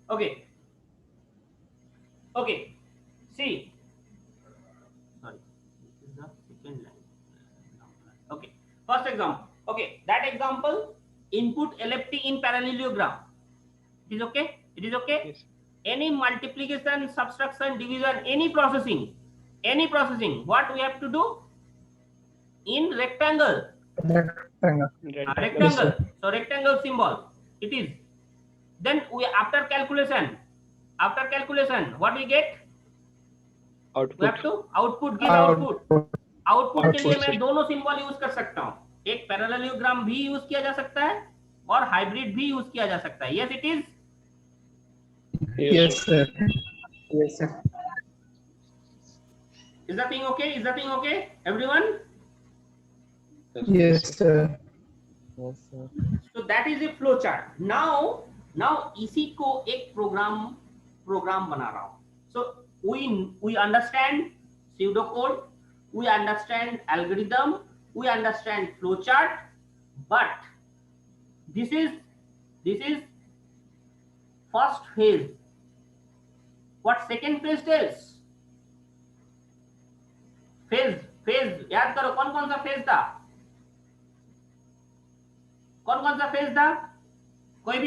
Okay. Okay. See. Sorry. This is the second line. Okay. First example. Okay. That example. Input LFT in parallelogram. It is okay. It is okay. Yes. Any multiplication, subtraction, division, any processing. What we have to do? In rectangle. Rectangle. Rectangle. Yes, sir. Rectangle. So rectangle symbol. It is. Then we after calculation, what we get? We have Output. to output, give output. Output के लिए Output. मैं दोनों symbol use कर सकता हूं, एक parallelogram भी use किया जा सकता है और हाइब्रिड भी यूज किया जा सकता है. Yes it is. Yes, sir. Yes, sir. Is the thing okay? Is the thing okay, everyone? Yes, sir. Yes, sir. So that is a flow chart. Now इसी को एक प्रोग्राम बना रहा हूं. So we understand pseudocode, we understand algorithm, we understand flow chart, but this is first phase. What second phase tells? Phase याद करो, कौन कौन सा फेज था? कोई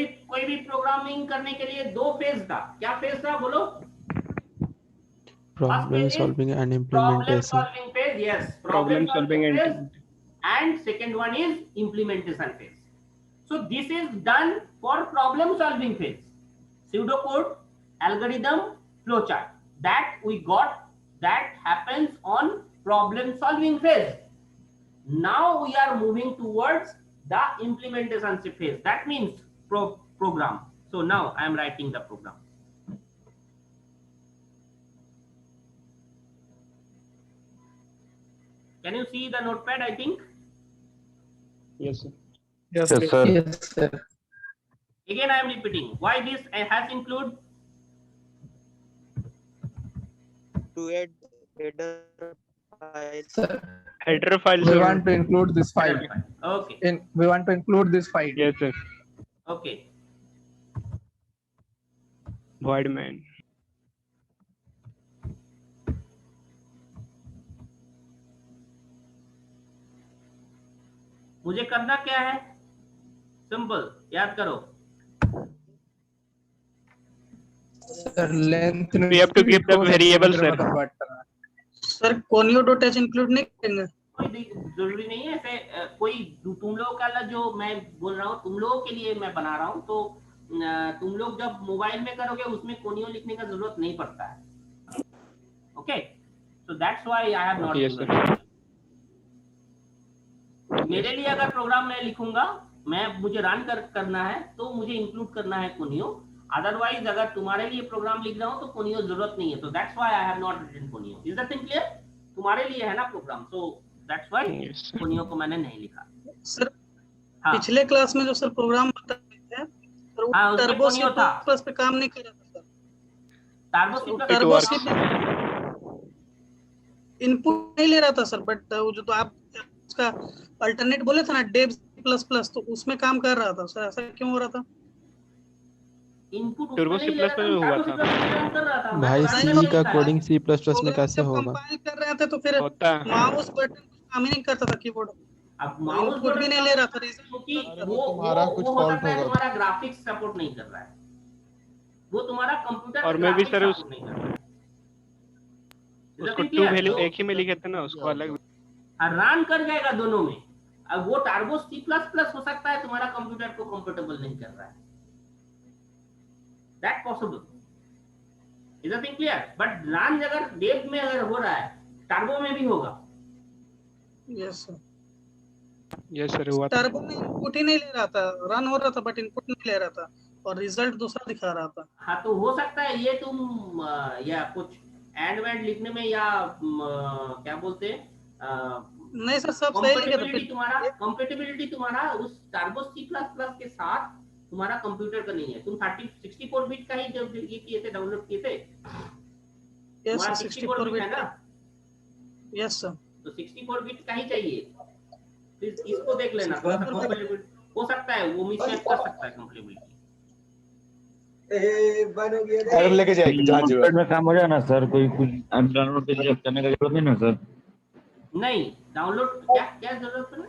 भी प्रोग्रामिंग करने के लिए दो फेज था. क्या फेज था बोलो? Problem solving and implementation. Problem solving phase. Yes, Problem solving and second one is implementation phase. So this is done for problem solving phase. Pseudocode, algorithm, flowchart. That we got, that happens on problem solving phase. Now we are moving towards the implementation phase. That means program. So now I am writing the program. Can you see the notepad? I think. Yes, sir. Yes, Yes, sir. Yes, sir. Again, I am repeating. Why this has include? To add header file. Sir. Header file. We want to include this file. Okay. We want to include this file. Yes, sir. Okay. Void main. मुझे करना क्या है? Simple, याद करो. Sir, length. We have to give the variable, sir. Sir conio dot H include नहीं करेंगे? कोई जरूरी नहीं है. ऐसे कोई तुम लोगों का जो मैं बोल रहा हूँ, तुम लोगों के लिए मैं बना रहा हूँ. तो तुम लोग जब मोबाइल में करोगे उसमें कोनियो लिखने का जरूरत नहीं पड़ता है. Okay, so that's why I have not. Yes, sir. मेरे लिए अगर प्रोग्राम मैं लिखूंगा, मुझे रन करना है तो मुझे इंक्लूड करना है कोनियो. अदरवाइज अगर तुम्हारे लिए प्रोग्राम लिख रहा हूं तो कोनियो जरूरत नहीं है. तो that's why I have not written conio. Is that thing clear? तुम्हारे लिए है ना program, so that's why Yes, sir. Conio को मैंने नहीं लिखा. सर हाँ. पिछले क्लास में जो सर प्रोग्राम बताए थे, सर वो हाँ, उसमें टर्बो कोनियो था. प्लस पे काम नहीं कर रहा था सर. Turbo works. इनपुट नहीं ले रहा था सर. बट वो जो तो आप उसका अल्टरनेट बोले थे ना, डेव प्लस प्लस, तो उसमें काम कर रहा था सर. ऐसा क्यों हो रहा था? इनपुट Turbo C++ में हुआ था. भाई सी का कोडिंग C++ में कैसे होगा? कंपाइल कर रहे थे तो फिर होता है. माउस बटन काम ही नहीं करता था कीबोर्ड. अब माउस इनपुट भी नहीं ले रहा था. क्योंकि अरे वो तुम्हारा कुछ हो fault सकता है होगा. तुम्हारा ग्राफिक्स सपोर्ट नहीं कर रहा है. वो तुम्हारा कंप्यूटर और मैं भी सर नहीं कर रहा है. उसको 2 वैल्यू एक ही में लिखे थे ना, उसको अलग. रन कर जाएगा दोनों में. अब वो टर्बो C++ हो सकता है तुम्हारा कंप्यूटर को कंफर्टेबल नहीं कर रहा है. That possible. Is that thing clear? But run अगर डेव में अगर हो रहा है, टर्बो में भी होगा. Yes sir. Yes, sir. हुआ था. टर्बो में इनपुट ही नहीं ले रहा था. रन हो रहा था बट इनपुट नहीं ले रहा था और रिजल्ट दूसरा दिखा रहा था. हाँ, तो हो सकता है ये तुम या कुछ एंड वेंड लिखने में या क्या बोलते हैं, नहीं सर, सब सही लिखे थे. कंपैटिबिलिटी तुम्हारा उस टर्बो C++ के साथ तुम्हारा कंप्यूटर का नहीं है. तुम 64 बिट का ही जब ये किए थे, डाउनलोड किए थे. यस तुम्हारा सर, 64 बिट है ना? Yes sir. तो 64 बिट का ही चाहिए. प्लीज इसको देख लेना. थोड़ा सा compatibility हो सकता है, वो मिसमैच कर सकता है कंपैटिबिलिटी. एरर लेके जाएगी जहाँ जो है। में काम हो जाए ना सर, कोई कुछ डाउनलोड करने का जरूरत नहीं ना सर। नहीं, डाउनलोड क्या क्या जरूरत है?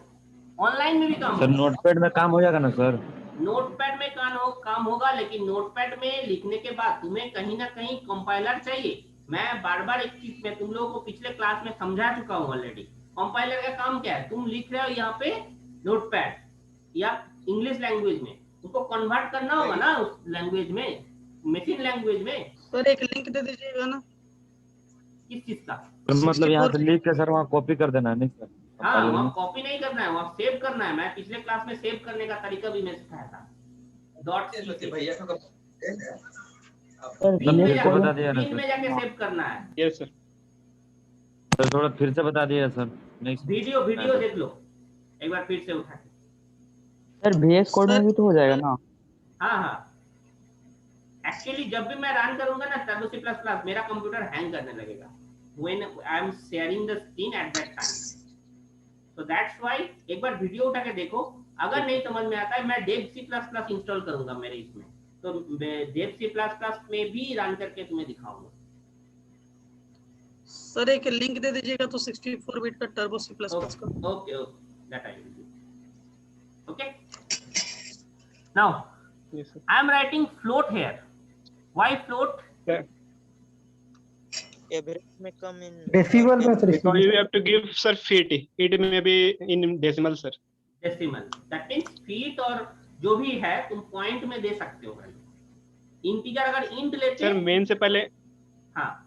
ऑनलाइन में भी काम सर होगा। नोटपैड में काम हो जाएगा ना सर? नोटपैड में काम होगा, लेकिन नोटपैड में लिखने के बाद तुम्हें कहीं ना कहीं कंपाइलर चाहिए। मैं बार बार एक चीज में तुम लोगों को पिछले क्लास में समझा चुका हूँ ऑलरेडी। कंपाइलर का काम क्या है? तुम लिख रहे हो यहाँ पे नोटपैड या इंग्लिश लैंग्वेज में, उसको कन्वर्ट करना होगा ना उस लैंग्वेज में, मशीन लैंग्वेज में। सर एक लिंक दे दीजिएगा ना। किस चीज का? मतलब यहाँ से लिख के सर वहाँ कॉपी कर देना है नहीं सर? हाँ, वहाँ कॉपी नहीं करना है, वहाँ सेव करना है। मैं पिछले क्लास में सेव करने का तरीका भी मैं सिखाया था। डॉट भैया को बता दिया ना में सर। जाके सेव करना है। Yes sir. सर थोड़ा फिर से बता दिया सर। नेक्स्ट वीडियो देख लो एक बार फिर से उठा के। सर VS कोड में भी तो हो जाएगा ना? हाँ, एक्चुअली जब भी मैं रन करूंगा ना टर्बो C++, मेरा कंप्यूटर हैंग करने लगेगा when I am sharing the screen at that time. So that's why एक बार वीडियो उठा के देखो। अगर नहीं समझ में आता है, मैं dev C++ इंस्टॉल करूंगा मेरे इसमें, तो dev C++ में भी रन करके तुम्हें दिखाऊंगा। सर एक लिंक दे दीजिएगा तो 64 बिट का टर्बो C++ का। Okay, that I will do. Okay. Now Yes sir. I am writing float here. Why float? Sir, Average may come in Decimal में sir because you have to give sir feet. It may be in decimal sir. Decimal, that means feet और जो भी है तुम point में दे सकते हो। Integer अगर इंट लेते सर मेन से पहले हाँ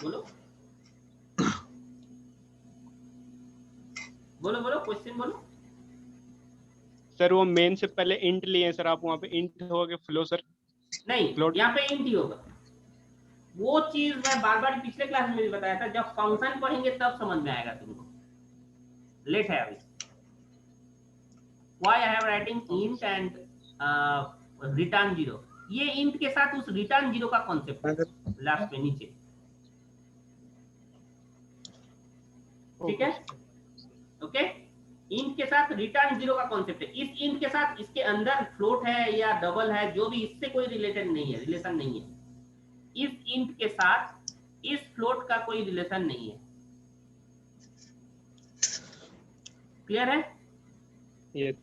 बोलो क्वेश्चन बोलो। सर वो मेन से पहले इंट लिए सर, आप वहाँ पे इंट होगा फ्लो सर? नहीं, Float. यहाँ पे इंट ही होगा। वो चीज मैं बार बार पिछले क्लास में भी बताया था, जब फंक्शन पढ़ेंगे तब समझ में आएगा तुमको। लेट है अभी। Why I have writing int and return 0? ये int के साथ उस return 0 का कॉन्सेप्ट है लास्ट में नीचे। ठीक है, ओके। int के साथ return 0 का कॉन्सेप्ट है। इस int के साथ इसके अंदर फ्लोट है या डबल है, जो भी, इससे कोई रिलेशन नहीं है। इस int के साथ इस फ्लोट का कोई रिलेशन नहीं है। क्लियर है? Yes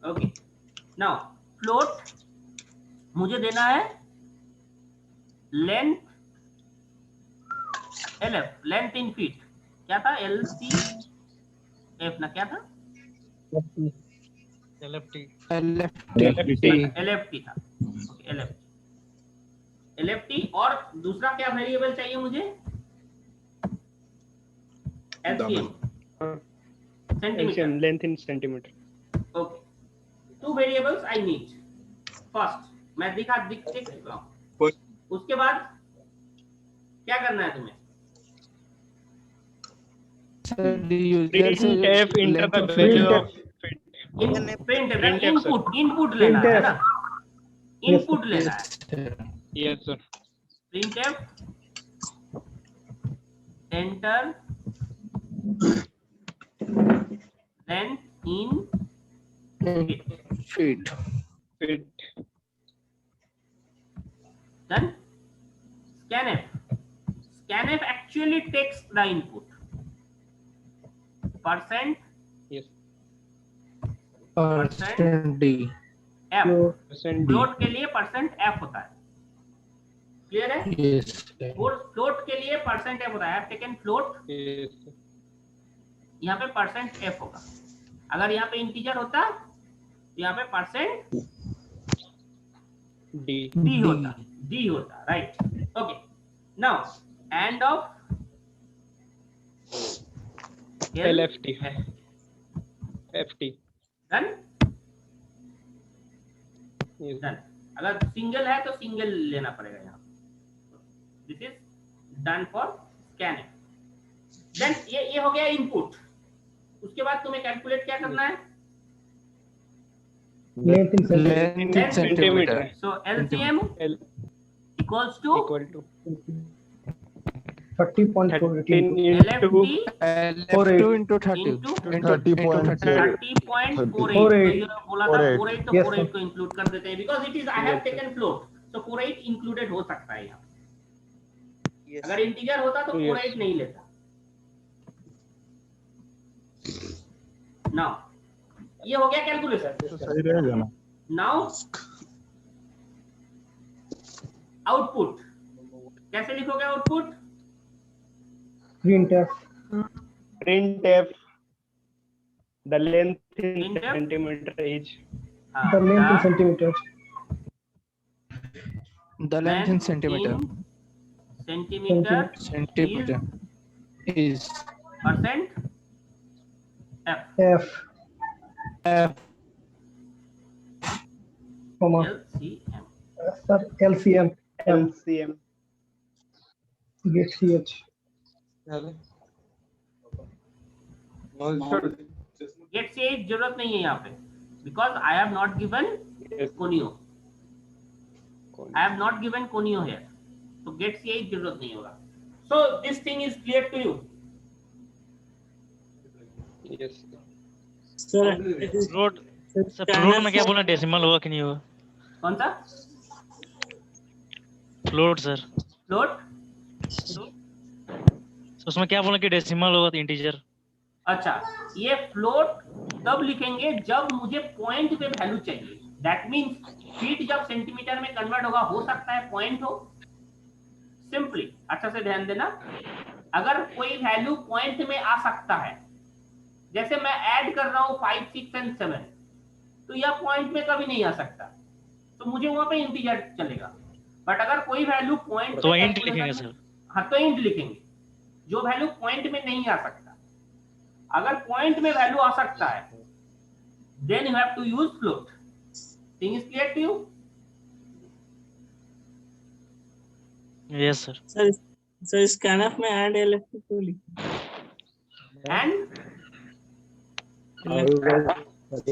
okay. नाउ फ्लोट मुझे देना है length LF, length in feet. क्या था? LCF ना, क्या था? LFT LFT था। LFT और दूसरा क्या वेरिएबल चाहिए मुझे? LCM, centimetre. Length in centimetre. Okay. 2 variables I need. First, मैं दिख चुका हूँ। उसके बाद क्या करना है तुम्हें? F enter the value of input लेना है ना? इनपुट लेना है। yes sir. printf enter length in feet. Then scanf actually takes the input. Percent Yes. Percent D. F, Percent D. Float के लिए परसेंट F होता है। क्लियर है? Yes. फ्लोट के लिए परसेंट F होता है। I've taken float, Yes sir. यहाँ पे परसेंट F होगा। अगर यहाँ पे इंटीजर होता तो यहाँ पे परसेंट D होता, right? Okay. Now end of LFT. FT. Done. Yes. Done. अगर सिंगल है तो सिंगल लेना पड़ेगा यहाँ। This is done for scan. Then ये हो गया इनपुट। उसके बाद तुम्हें कैलकुलेट क्या करना है? Length in centimeter. So LCM L equals to equal to 30.4 13 LFT L2 into 30 into into 30. 30.48 तो 48. ये बोला था 48 तो Yes, 48 sir. को इंक्लूड कर देते हैं because it is I have taken float so 48 included हो सकता है यहाँ Yes. अगर इंटीजर होता तो Yes. 48 नहीं लेता नाउ ये हो गया कैलकुलेशन सही रहेगा ना नाउ आउटपुट कैसे लिखोगे output Printf. printf the length in Printf? centimeter is The length in centimeters. The length in centimeter. centimeter Centimeter is percent f F, F. comma, LCM sir, LCM, M, LCM. get CH. Get से जरूरत नहीं है यहाँ पे because I have not given Yes. Conio I have not given conio here तो get से जरूरत नहीं होगा so this thing is clear to you Yes. Float sir float में क्या बोलना डेसिमल होगा कि नहीं होगा कौन सा फ्लोट सर फ्लोट उसमें क्या बोलना कि डेसिमल होगा तो इंटीजर अच्छा ये फ्लोट तब लिखेंगे जब मुझे पॉइंट पे वैल्यू चाहिए दैट मींस फीट जब सेंटीमीटर में कन्वर्ट होगा हो सकता है पॉइंट हो सिंपली अच्छा से ध्यान देना अगर कोई वैल्यू पॉइंट में आ सकता है जैसे मैं ऐड कर रहा हूँ 5 6 एंड 7 तो यह पॉइंट में कभी नहीं आ सकता तो मुझे वहां पे इंटीजर चलेगा बट अगर कोई वैल्यू पॉइंट तो इंट लिखेंगे सर हाँ तो इंट लिखेंगे जो वैल्यू पॉइंट में नहीं आ सकता अगर पॉइंट में वैल्यू आ सकता है then you have to use float thing is clear to you yes sir sir scanf में ऐड एलएफटी क्यों लिखा एंड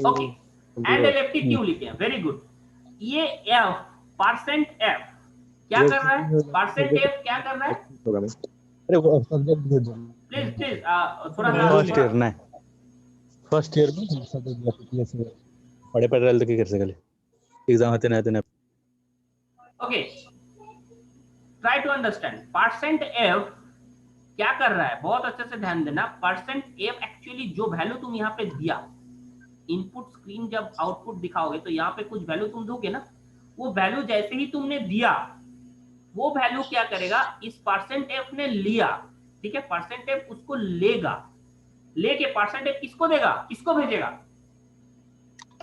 ओके एंड एलएफटी क्यों लिखे हैं वेरी गुड ये एफ परसेंट एफ क्या कर रहा है परसेंट एफ क्या कर रहा है अरे वो सब्जेक्ट भेज दो प्लीज प्लीज थोड़ा फर्स्ट ईयर सा ना फर्स्ट ईयर में सब्जेक्ट पढ़े पढ़ रहे तो कर सकले एग्जाम होते ना okay try to understand percent F क्या कर रहा है बहुत अच्छे से ध्यान देना परसेंट एफ एक्चुअली जो वैल्यू तुम यहाँ पे दिया इनपुट स्क्रीन जब आउटपुट दिखाओगे तो यहाँ पे कुछ वैल्यू तुम दोगे ना वो वैल्यू जैसे ही तुमने दिया वो वैल्यू क्या करेगा इस परसेंट एफ ने लिया ठीक है परसेंट एफ उसको लेगा लेके परसेंट एफ किसको देगा किसको भेजेगा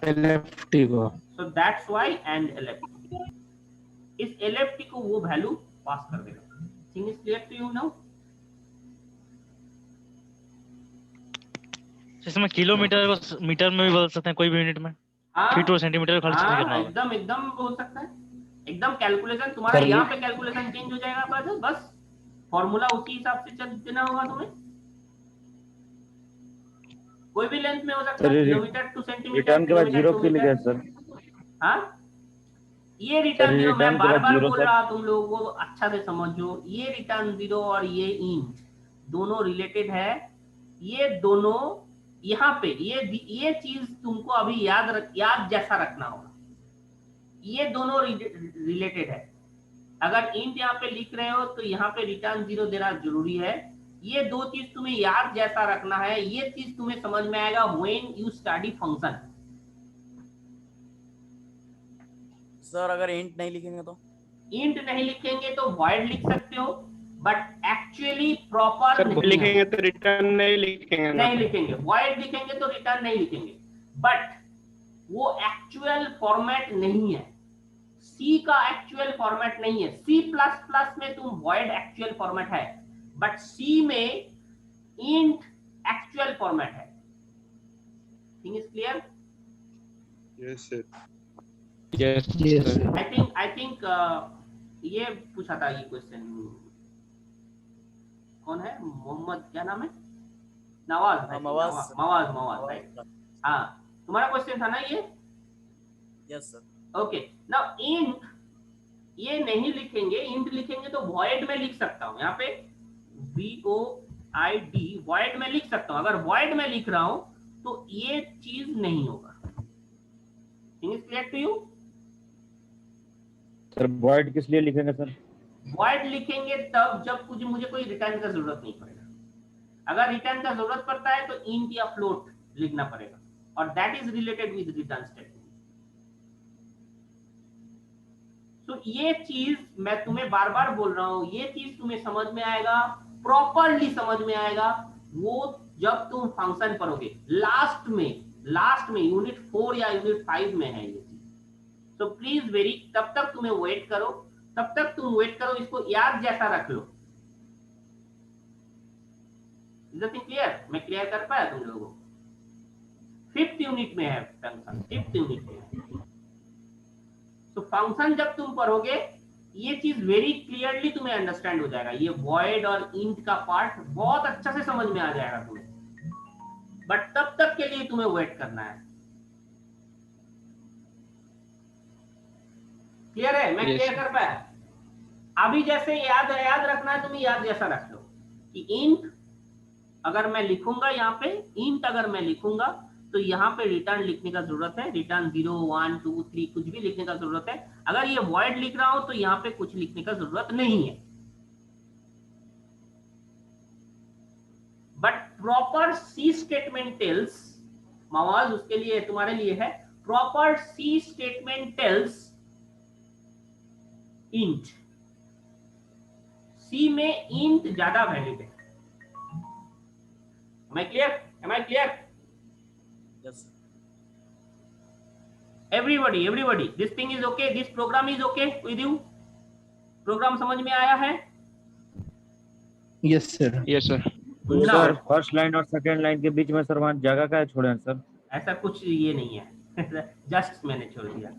LFT को so that's why and LFT इस एलएफटी को वो वैल्यू पास कर देगा thing is clear to you now इसमें किलोमीटर को मीटर में भी बदल सकते हैं कोई भी यूनिट में फीट और सेंटीमीटर का खर्च नहीं करना होगा एकदम एकदम हो सकता है एकदम कैलकुलेशन तुम्हारा यहाँ पे कैलकुलेशन चेंज हो जाएगा बस फॉर्मूला उसी हिसाब से चल देना होगा तुम्हें कोई भी लेंथ में हो सकता है किलोमीटर टू सेंटीमीटर रिटर्न के बाद जीरो क्यों लिखा है सर हाँ ये रिटर्न जीरो मैं return के बार बाद बार zero, बोल sir. रहा तुम लोग वो अच्छा से समझो ये रिटर्न जीरो और ये इंट दोनों रिलेटेड है ये दोनों यहाँ पे ये चीज तुमको अभी याद जैसा रखना होगा ये दोनों रिलेटेड है अगर इंट यहाँ पे लिख रहे हो तो यहाँ पे रिटर्न जीरो देना जरूरी है ये दो चीज तुम्हें याद जैसा रखना है ये चीज तुम्हें समझ में आएगा when you study function sir अगर इंट नहीं लिखेंगे तो इंट नहीं लिखेंगे तो वॉइड लिख सकते हो बट एक्चुअली प्रॉपर सर लिखेंगे तो रिटर्न नहीं लिखेंगे ना नहीं लिखेंगे वॉइड लिखेंगे तो रिटर्न नहीं लिखेंगे बट वो एक्चुअल फॉर्मेट नहीं है सी का एक्चुअल फॉर्मेट नहीं है C++ में तुम वॉइड एक्चुअल फॉर्मेट है बट सी में इंट एक्चुअल फॉर्मेट है thing is clear yes sir yes I think ये पूछा था ये क्वेश्चन कौन है मोहम्मद क्या नाम है नवाज मवाज राइट हाँ तुम्हारा क्वेश्चन था ना ये yes sir okay now int ये नहीं लिखेंगे इंट लिखेंगे तो वॉइड में लिख सकता हूं यहाँ पे VOID void में लिख सकता हूं। अगर void में लिख रहा हूं तो ये चीज नहीं होगा। Thing is clear to you? Sir void किस लिए लिखेंगे सर? void लिखेंगे तब जब मुझे कोई रिटर्न का जरूरत नहीं पड़ेगा। अगर रिटर्न का जरूरत पड़ता है तो इंट या फ्लोट लिखना पड़ेगा, और that is related with return statement. तो ये चीज मैं तुम्हें बार बार बोल रहा हूं, ये चीज तुम्हें समझ में आएगा, प्रॉपरली समझ में आएगा वो जब तुम फंक्शन पढ़ोगे। लास्ट में यूनिट 4 या यूनिट 5 में है ये चीज। तो प्लीज वेरी तब तक तुम्हें वेट करो, तब तक तुम वेट करो, इसको याद जैसा रख लो। Is that clear? मैं क्लियर कर पाया तुम लोगों को? 5th यूनिट में है फंक्शन, 5th यूनिट में है। तो फंक्शन जब तुम पढ़ोगे ये चीज वेरी क्लियरली तुम्हें अंडरस्टैंड हो जाएगा। ये वॉइड और इंट का पार्ट बहुत अच्छा से समझ में आ जाएगा तुम्हें, बट तब तक के लिए तुम्हें वेट करना है। क्लियर है? मैं क्लियर कर पाया? अभी जैसे याद रखना है तुम्हें, याद जैसा रख लो कि इंट अगर मैं लिखूंगा, यहाँ पे इंट अगर मैं लिखूंगा तो यहाँ पे रिटर्न लिखने का जरूरत है। रिटर्न 0 1 2 3 कुछ भी लिखने का जरूरत है। अगर ये वॉइड लिख रहा हूं तो यहाँ पे कुछ लिखने का जरूरत नहीं है। But proper C statement tells, मावाज उसके लिए तुम्हारे लिए है, proper C statement tells int. C में इंट ज्यादा वैलिड है। Am I clear? Am I clear? Yes. Everybody, this thing is okay. This program is okay with you? Program समझ में आया है? Yes sir. Yes sir. Sir first line और second line के बीच में सर वहाँ जगह का छोड़े सर? ऐसा कुछ ये नहीं है। जस्ट मैंने छोड़ दिया।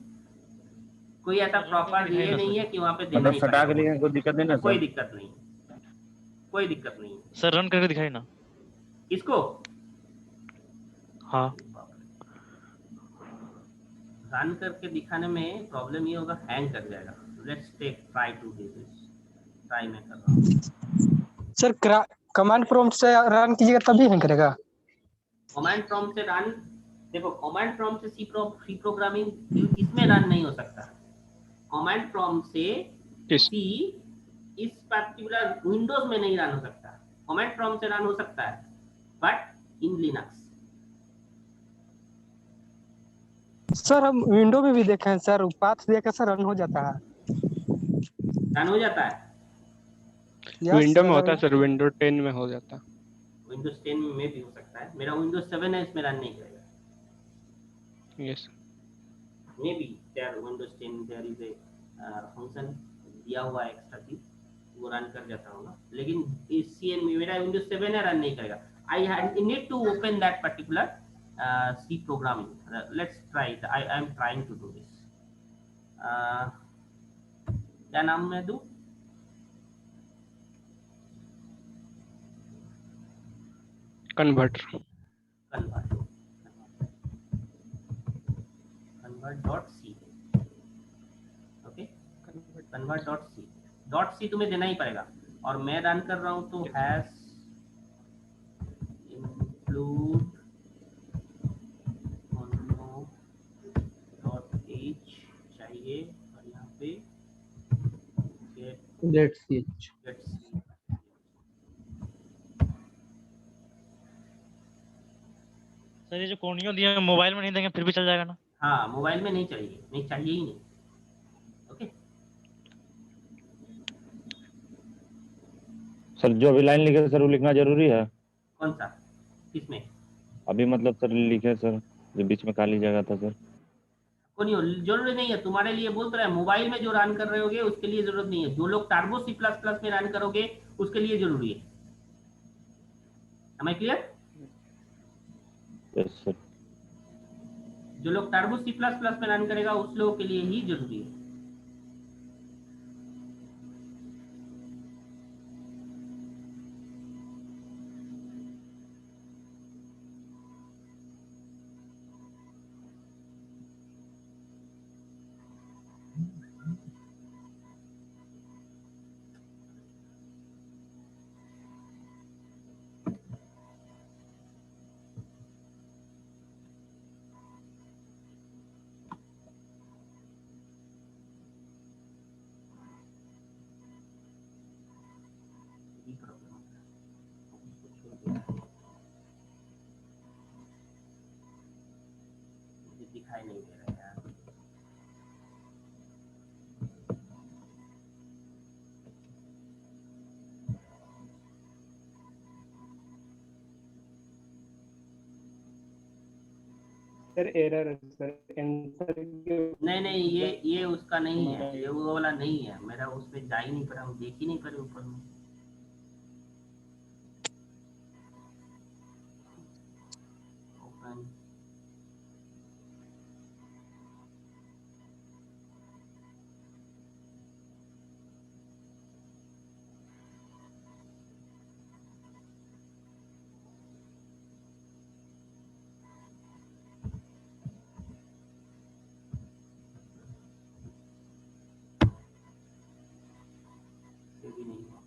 कोई ऐसा प्रॉपर ये नहीं है कि वहाँ पे देना ही मतलब सटा के लिखें, कोई दिक्कत नहीं ना सर? कोई दिक्कत नहीं, कोई दिक्कत नहीं। सर रन करके दिखाई ना इसको। हाँ रन करके दिखाने में प्रॉब्लम ये होगा, हैंग कर जाएगा। Let's try to do this. Try मैं कर रहा हूँ। सर कमांड प्रॉम्प्ट से रन कीजिएगा तभी हैंग करेगा। कमांड प्रॉम्प्ट से रन, देखो कमांड प्रॉम्प्ट से सी प्रोग्रामिंग इसमें रन नहीं हो सकता। कमांड प्रॉम्प्ट से सी इस पर्टिकुलर विंडोज में नहीं रन हो सकता। कमांड प्रॉम्प्ट से रन हो सकता है बट इन लिनक्स। सर हम विंडो में भी देखे हैं सर, पाथ देकर सर रन हो जाता है। रन हो जाता है? विंडो में होता है सर, विंडो 10 में हो जाता है। विंडोज 10 में भी हो सकता है। मेरा विंडोज 7 है, इसमें रन नहीं करेगा। Yes may be there Windows 10 there is a function दिया हुआ एक्स्ट्रा चीज, वो रन कर जाता होगा। लेकिन इस सीएन में मेरा विंडोज 7 है, रन नहीं करेगा। I need to open that particular C programming. Let's try it. I am trying to do this. क्या नाम मैं दूं? Converter. convert.c. Okay. convert.c. .c तुम्हें देना ही पड़ेगा। और मैं रन कर रहा हूं तो हैश include चाहिए, और यहाँ पे Let's see. सर ये जो कोनियों दिए मोबाइल में नहीं देंगे फिर भी चल जाएगा ना? हाँ मोबाइल में नहीं चाहिए, नहीं चाहिए ही नहीं। ओके सर जो अभी लाइन लिखे सर वो लिखना जरूरी है? कौन सा? किसमें? अभी मतलब सर लिखे सर, जो बीच में खाली जगह था सर। जरूरी नहीं है तुम्हारे लिए, बोल तो रहा है मोबाइल में जो रन कर रहे होगे उसके लिए जरूरत नहीं है। जो लोग टार्बो C++ में रन करोगे उसके लिए जरूरी है। Am I clear? Yes sir. जो लोग टार्बो C++ में रन करेगा उस लोगों के लिए ही जरूरी है। ही प्रॉब्लम होता है। मुझे दिखाई नहीं दे रहा यार। सर एरर है सर, आंसर नहीं ये उसका नहीं है, ये वो वाला नहीं है मेरा, उसमें जा ही नहीं पा रहा, हम देख ही नहीं पा रहे ऊपर में। ओपन भी नहीं हुआ।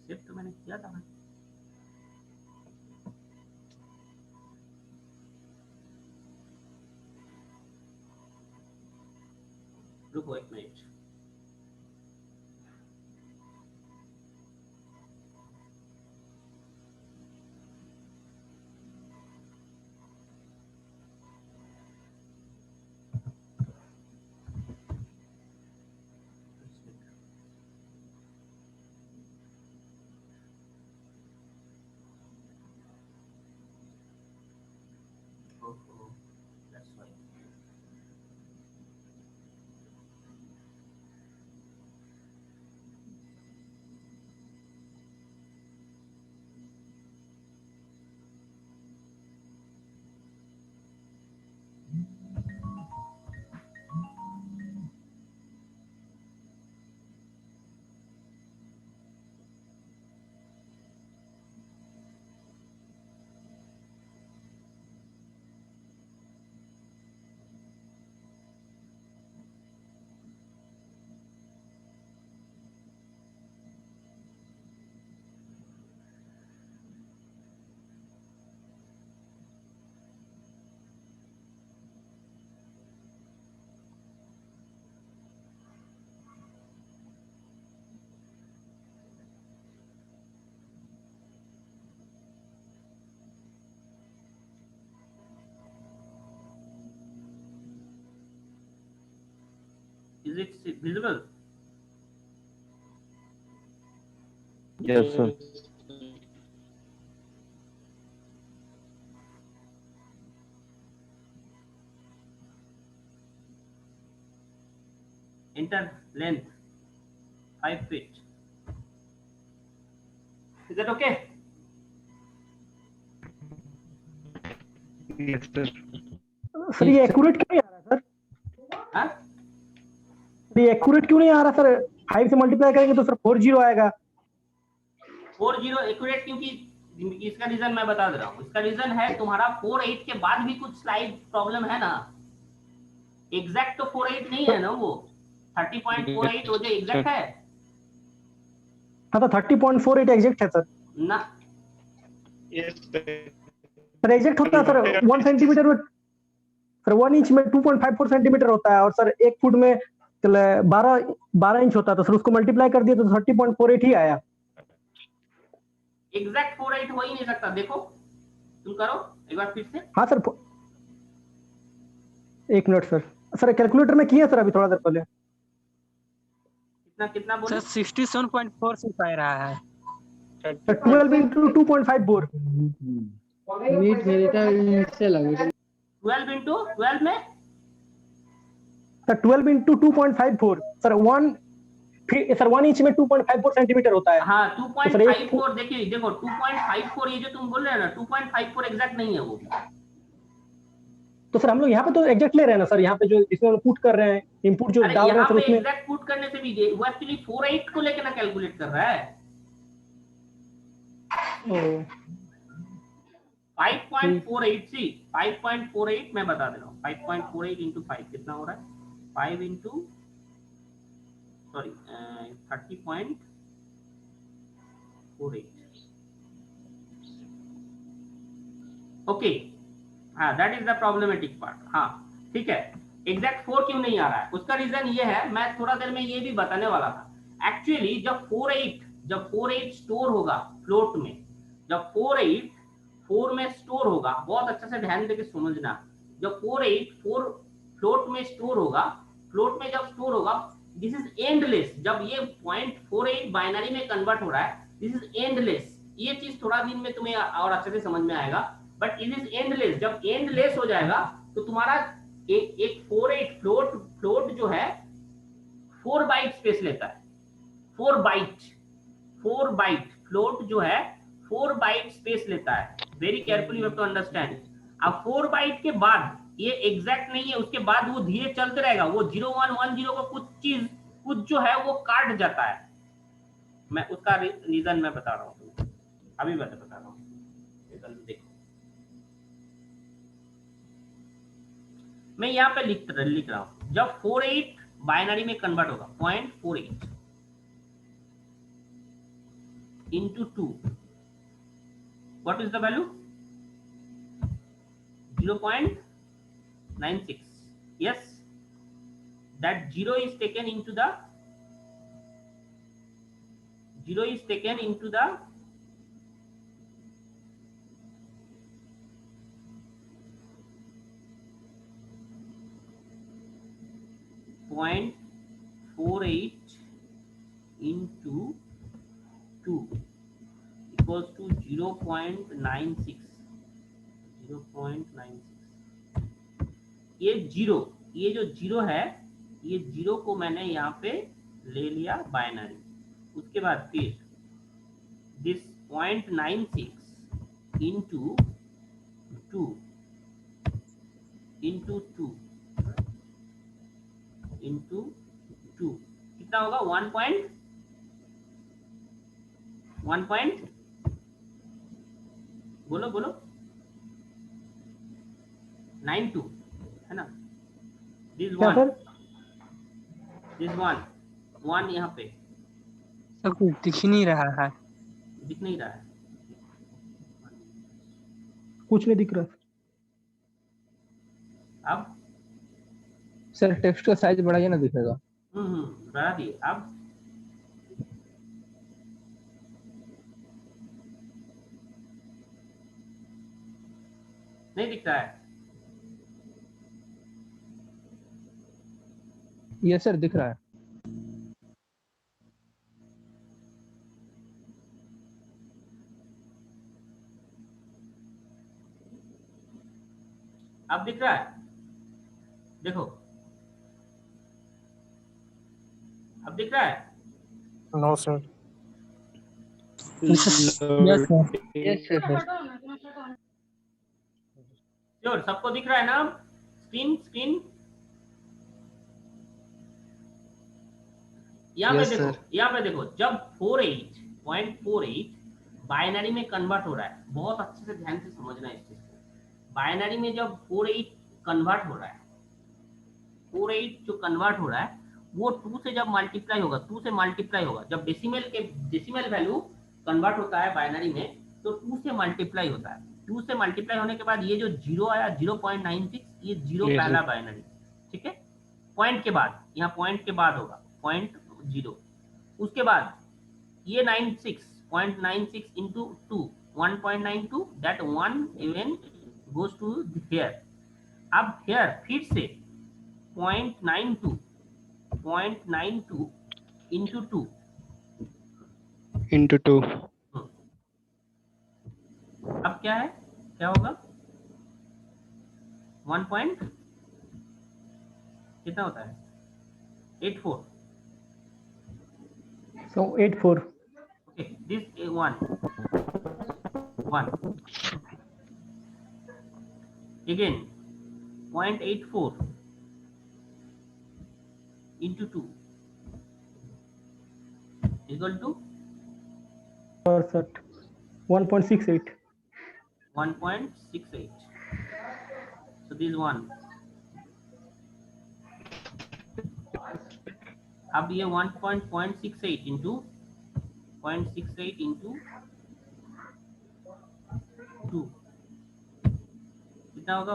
शिफ्ट तो मैंने किया था। रुको एक minute. That's why. Is it visible? Yes, sir. Enter length 5 feet. Is that okay? Yes, sir. Sir ये एक्यूरेट क्यों नहीं आ रहा सर? हाँ? ये एक्यूरेट क्यों नहीं आ रहा सर? 5 से मल्टीप्लाई करेंगे तो सर 40 आएगा। 40 एक्यूरेट क्योंकि इसका रीजन मैं बता दे रहा हूँ। इसका रीजन है तुम्हारा 48 के बाद भी कुछ स्लाइड प्रॉब्लम है ना, एग्जैक्ट तो 48 नहीं है ना, वो 30.48 वो जो एग्जैक्ट है। हाँ तो 30.48 एग्जैक्ट है सर ना। सर एग्जैक्ट होता है सर 1 सेंटीमीटर में सर 1 इंच में 2.54 सेंटीमीटर होता है, और सर 1 फुट में 12 इंच होता है, तो सर उसको मल्टीप्लाई कर दिया तो 30.48 ही आया। एग्जैक्ट 48 हो ही नहीं सकता। देखो तुम करो एक बार फिर से। हाँ सर, एक मिनट सर। सर कैलकुलेटर में किया सर अभी थोड़ा देर पहले। कितना कितना बोले? सर 67.46 आ रहा है। Sir 12 into 2.54। मीट मेरे से लगे 12 into 12 में सर 12 into 2.54 सर 1 इंच में 2.54 सेंटीमीटर होता है। हाँ 2.54। देखिए देखो 2.54 ये जो तुम बोल रहे हैं ना 2.54 एग्जैक्ट नहीं है वो भी। तो सर हम लोग यहाँ पे तो एग्जैक्ट ले रहे हैं ना सर, यहाँ पे जो इसमें हम पुट कर रहे हैं, इनपुट जो डाल रहे हैं सर उसमें एग्जैक्ट पुट करने से भी वो एक्चुअली 48 को लेकर ना कैलकुलेट कर रहा है। 5.48 सी 5.48 मैं बता दे रहा हूँ। 5.48 into 5 कितना हो रहा है? 5 into sorry 30.48 ओके हाँ that is the problematic part. हाँ ठीक है, एग्जैक्ट 4 क्यों नहीं आ रहा है उसका रीजन ये है, मैं थोड़ा देर में ये भी बताने वाला था। एक्चुअली जब 48 स्टोर होगा फ्लोट में, जब 48 4 में स्टोर होगा, बहुत अच्छा से ध्यान देके समझना, जब 4 फ्लोट में स्टोर होगा, फ्लोट में जब स्टोर होगा दिस इज एंडलेस। जब ये 0.48 बाइनरी में कन्वर्ट हो रहा है दिस इज एंडलेस। ये चीज थोड़ा दिन में तुम्हें और अच्छे से समझ में आएगा, बट इट इज एंडलेस। जब एंडलेस हो जाएगा तो तुम्हारा एक 48 फ्लोट जो है 4 बाइट स्पेस लेता है। 4 बाइट फ्लोट जो है 4 बाइट स्पेस लेता है। Very carefully you have to understand. अब 4 बाइट के बाद ये एग्जैक्ट नहीं है, उसके बाद वो धीरे चलते रहेगा, वो 0110 को कुछ जो है वो काट जाता है। मैं उसका रीजन मैं बता रहा हूँ, अभी बता रहा हूँ, देखो मैं यहाँ पे लिख रहा हूँ। जब 48 बाइनरी में कन्वर्ट होगा 0.48 into 2, what is the value? 0.96. Yes, that 0 is taken into the 0.48 into 2 equals to 0.96. ये जो जीरो है, ये जीरो को मैंने यहाँ पे ले लिया बाइनरी। उसके बाद फिर दिस 0.96 into 2 into 2 कितना होगा? 1 point बोलो 92 है ना? दिस वन यहाँ पे सर कुछ दिख ही नहीं रहा है। दिख नहीं रहा है, कुछ नहीं दिख रहा। अब सर टेक्स्ट का साइज बढ़ाइए ना, दिखेगा। बढ़ा दिए। अब नहीं दिख रहा है। ये सर दिख रहा है। अब दिख रहा है, देखो अब दिख रहा है। No sir. Yes sir. Sure, सबको दिख रहा है ना? स्क्रीन यहाँ पे देखो, जब 0.48 बाइनरी में कन्वर्ट हो रहा है, बहुत अच्छे से ध्यान से समझना है इस चीज को। बाइनरी में जब 48 कन्वर्ट हो रहा है, 48 जो कन्वर्ट हो रहा है वो 2 से जब मल्टीप्लाई होगा, 2 से मल्टीप्लाई होगा। जब डेसिमल वैल्यू कन्वर्ट होता है बाइनरी में तो 2 से मल्टीप्लाई होता है। 2 से मल्टीप्लाई होने के बाद ये जो जीरो आया 0.96, ये जीरो पहला बाइनरी, ठीक है। पॉइंट के बाद, यहाँ पॉइंट के बाद होगा 0.0। उसके बाद ये 0.96 into 2 1.92, that 1 even goes to here। अब here फिर से 0.92 into 2 अब क्या है, क्या होगा? 1 पॉइंट कितना होता है? 84। So 84. Okay, this is 1 again 0.84 into 2 equal to 1.68. 1.68. So this one अब ये 1.68 इंटू 0.68 इंटू 2 कितना होगा?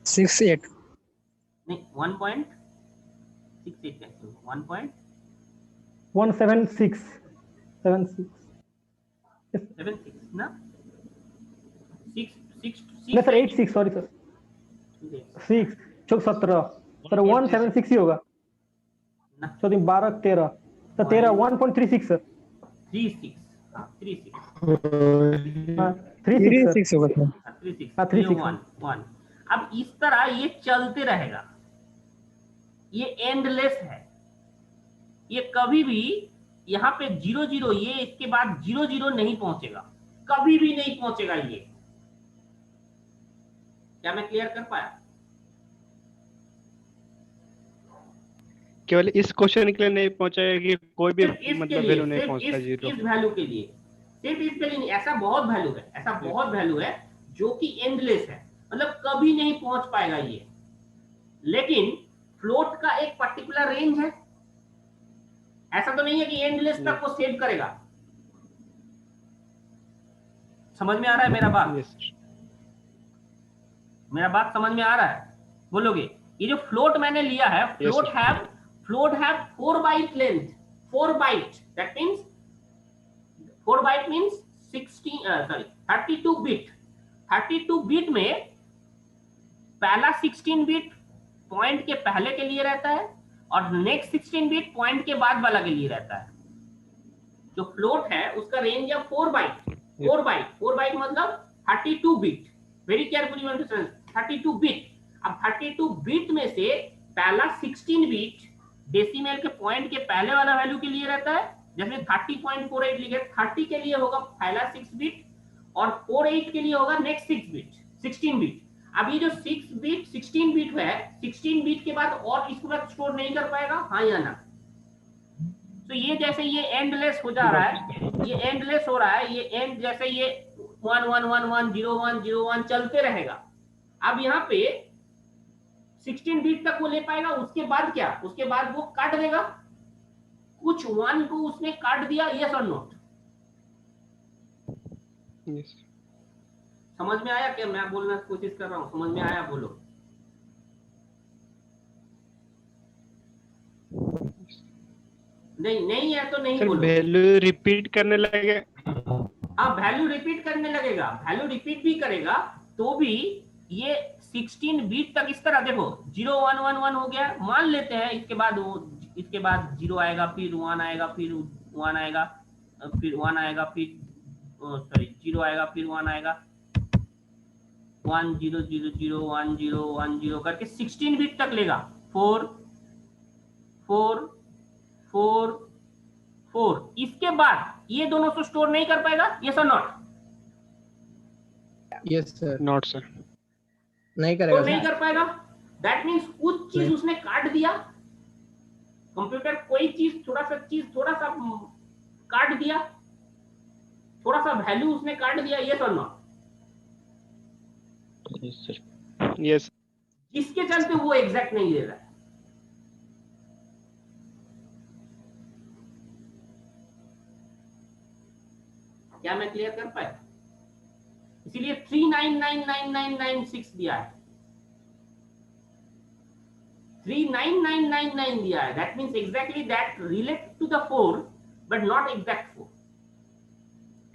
68 नहीं 1.68 कैसे होगा? 176 76 1.76 ना 6 नहीं सर 86 सॉरी सर 6 चौक 17 सर 176 ही होगा ना 12 13 सर 13 1.36 सर 36 हाँ 36 हाँ 36 सर 36 होगा सर। 36 हाँ, 36 1 अब इस तरह ये चलते रहेगा, ये एंडलेस है, ये कभी भी यहाँ पे 0 0 ये इसके बाद 0 0 नहीं पहुंचेगा, कभी भी नहीं पहुंचेगा ये। क्या मैं क्लियर कर पाया? केवल इस क्वेश्चन के लिए नहीं पहुंचाएगा कि कोई भी सिर्फ इसके मतलब लिए, वैल्यू नहीं सिर्फ पहुंचता इस 0। वैल्यू के लिए, सिर्फ इसके लिए नहीं, ऐसा बहुत वैल्यू है, ऐसा बहुत वैल्यू है जो कि एंडलेस है, मतलब कभी नहीं पहुंच पाएगा ये। लेकिन फ्लोट का एक पर्टिकुलर रेंज है, ऐसा तो नहीं है कि एंडलेस तक वो सेव करेगा। समझ में आ रहा है मेरा बात? मेरा बात समझ में आ रहा है? बोलोगे ये जो फ्लोट मैंने लिया है, float have 4 byte length, 4 byte, that means 4 byte means 32 bit. 32 bit में पहला 16 बिट पॉइंट के पहले के लिए रहता है और नेक्स्ट 16 बिट पॉइंट के बाद वाला के लिए रहता है। जो फ्लोट है उसका रेंज है 4 बाइट। 4 बाइट मतलब 32 bit. Very carefully understand, 32 bit. अब 32 बिट में से पहला 16 बिट डेसिमल के पॉइंट के पहले वाला वैल्यू के लिए रहता है, जैसे 30.48 लिखे, 30 के लिए होगा पहला 6 बिट और 48 के लिए होगा नेक्स्ट 6 बिट, 16 बिट। अब ये जो 6 बिट 16 बिट है, 16 बिट के बाद और इसको मैं स्टोर नहीं कर पाएगा, हाँ या ना? तो ये जैसे ये एंडलेस हो जा रहा है, ये एंडलेस हो रहा है, ये एंड जैसे ये 1 1 1 1 0 1 0 1 चलते रहेगा। अब यहाँ पे 16 बिट तक वो ले पाएगा, उसके बाद क्या? उसके बाद वो काट देगा, कुछ 1 को उसने काट दिया, यस और नोट? समझ में आया क्या मैं बोलने की कोशिश कर रहा हूं? समझ में आया? बोलो। नहीं है तो नहीं बोलो। वैल्यू रिपीट करने लगे। हाँ वैल्यू रिपीट करने लगेगा, वैल्यू रिपीट भी करेगा तो भी ये 16 बीट तक इस तरह देखो 0 1 1 1 हो गया, मान लेते हैं। इसके बाद 0 आएगा, फिर 1 आएगा, फिर 1 आएगा, फिर 1 आएगा, फिर सॉरी 0 आएगा, फिर 1 आएगा, 1 0 0 0 1 0 1 0 करके 16 बीट तक लेगा। 4 4 4 4। इसके बाद ये दोनों से स्टोर नहीं कर पाएगा, यस और not? Yes sir. Not sir, नहीं करेगा तो नहीं सर। कर पाएगा। दैट मीन्स कुछ चीज उसने काट दिया, कंप्यूटर कोई चीज थोड़ा सा काट दिया, थोड़ा सा वैल्यू उसने काट दिया, यस और नॉट? Yes sir, yes. जिसके चलते वो एग्जैक्ट नहीं दे रहा है। क्या मैं क्लियर कर पाया? इसीलिए 3999996 दिया है, 39999 दिया है। That means exactly that relate to the 4 but not exact 4।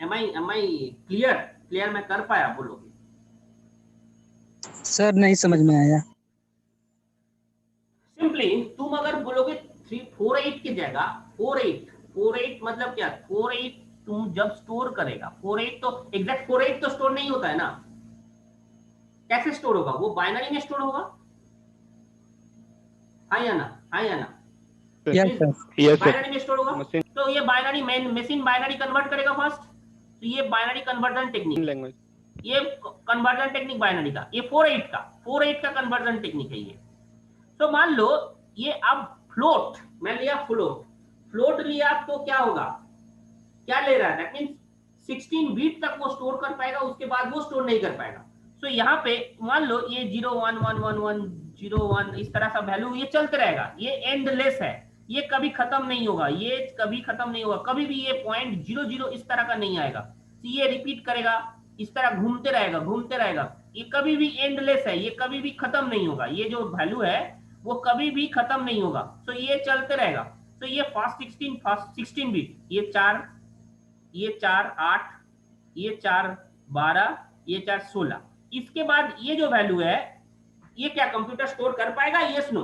Am I clear मैं कर पाया? बोलोगे सर नहीं समझ में आया। सिंपली तुम अगर बोलोगे 348 की जगह 48 मतलब क्या? 48 तुम जब स्टोर करेगा, 48 तो एग्जैक्ट 48 तो स्टोर नहीं होता है ना। कैसे स्टोर होगा? वो बाइनरी में स्टोर होगा, हाँ या ना? हाँ या ना? Yes sir. बाइनरी में स्टोर होगा। तो ये बाइनरी मशीन बाइनरी कन्वर्ट करेगा फर्स्ट। तो ये बाइनरी कन्वर्जन टेक्निक, लैंग्वेज, ये कन्वर्जन टेक्निक बाइनरी का, ये 48 का कन्वर्जन टेक्निक है ये। तो मान लो ये अब फ्लोट मैं लिया, फ्लोट लिया तो क्या होगा? क्या ले रहा है? दैट मींस 16 बीट तक वो स्टोर कर पाएगा, उसके बाद वो स्टोर नहीं कर पाएगा। सो यहाँ पे मान लो ये 0 1 1 1 1 0 1 इस तरह का वैल्यू ये चलते रहेगा, ये एंडलेस है, ये कभी खत्म नहीं होगा, ये कभी खत्म नहीं होगा, कभी भी ये पॉइंट 0 0 इस तरह का नहीं आएगा। तो ये रिपीट करेगा, इस तरह घूमते रहेगा घूमते रहेगा, ये कभी भी एंडलेस है, ये कभी भी खत्म नहीं होगा, ये जो वैल्यू है वो कभी भी खत्म नहीं होगा। तो ये चलते रहेगा। तो ये फास्ट 16 बिट, ये 4 8, ये 4 12, ये 4 16। इसके बाद ये जो वैल्यू है ये क्या कंप्यूटर स्टोर कर पाएगा? Yes no?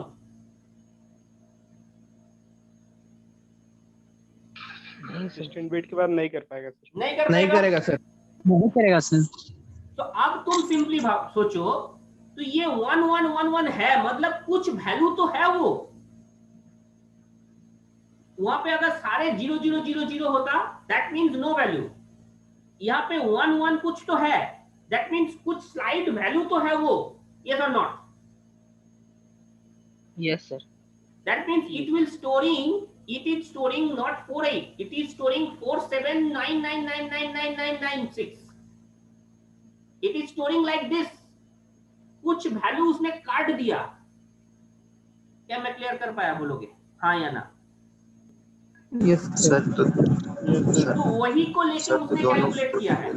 16 बिट के बाद नहीं कर पाएगा सर। नहीं करेगा सर। नहीं करेगा सर। तो अब तुम सिंपली सोचो, तो ये 1 1 1 1 है, मतलब कुछ वैल्यू तो है वो। वहां पे अगर सारे 0 0 0 0 होता दैट मींस नो वैल्यू। यहाँ पे 1 1 कुछ तो है, दैट मींस कुछ स्लाइड वैल्यू तो है वो। यस और not? Yes sir. That means it is storing not 48, it is storing 4799999996. It is storing like this. कुछ वैल्यू उसने काट दिया। क्या मैं क्लियर कर पाया? बोलोगे हाँ या ना? Yes sir. तो वही को लेकर उसने कैलकुलेट किया है।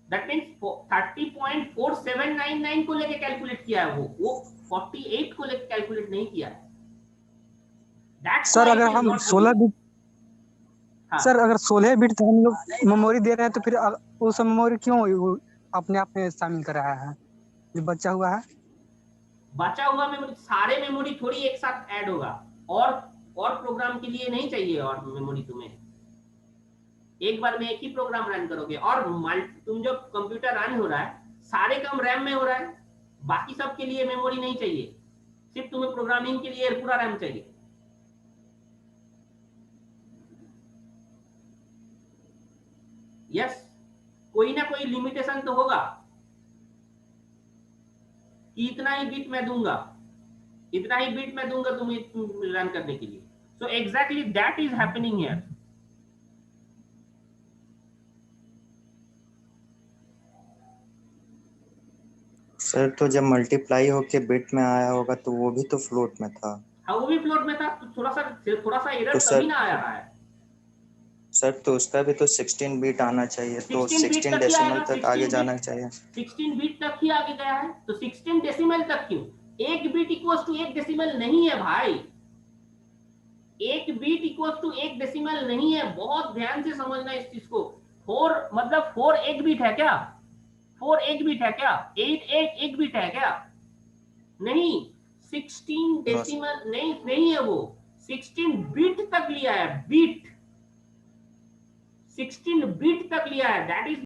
That means 30.4799 को लेकर कैलकुलेट किया है वो 48 को लेकर कैलकुलेट नहीं किया है। सर अगर हम 16 बिट सर अगर 16 बिट हम लोग मेमोरी दे रहे हैं तो फिर उस मेमोरी क्यों अपने आप में शामिल कर रहा है जो बचा हुआ है? बचा हुआ मेमोरी, सारे मेमोरी थोड़ी एक साथ ऐड होगा, और प्रोग्राम के लिए नहीं चाहिए और मेमोरी तुम्हें। एक बार में एक ही प्रोग्राम रन करोगे, और तुम जो कंप्यूटर रन हो रहा है सारे काम रैम में हो रहा है, बाकी सब के लिए मेमोरी नहीं चाहिए, सिर्फ तुम्हें प्रोग्रामिंग के लिए पूरा रैम चाहिए। यस, कोई ना कोई लिमिटेशन तो होगा कि इतना ही बिट मैं दूंगा, इतना ही बिट मैं दूंगा तुम्हें रन करने के लिए। So exactly that is happening here. Sir तो जब मल्टीप्लाई होके बिट में आया होगा तो वो भी तो फ्लोट में था। हाँ वो भी फ्लोट में था, तो थोड़ा सा एरर तो तभी ना आ रहा है सर। तो उसका भी तो 16 बिट आना चाहिए, तो 16 डेसिमल तक आगे जाना चाहिए। 16 बिट तक ही आगे गया है, तो 16 डेसिमल तक क्यों? एक बिट इक्वल्स टू एक डेसिमल नहीं है भाई, एक बिट इक्वल्स टू एक डेसिमल नहीं है। बहुत ध्यान से समझना इस चीज को। 4 मतलब 4 एक बिट है क्या? 4 एक बिट है क्या? 8 एक बिट है क्या? नहीं, 16 डेसिमल नहीं है वो, 16 बिट तक लिया है, बिट 16 बिट तक लिया है, दैट इज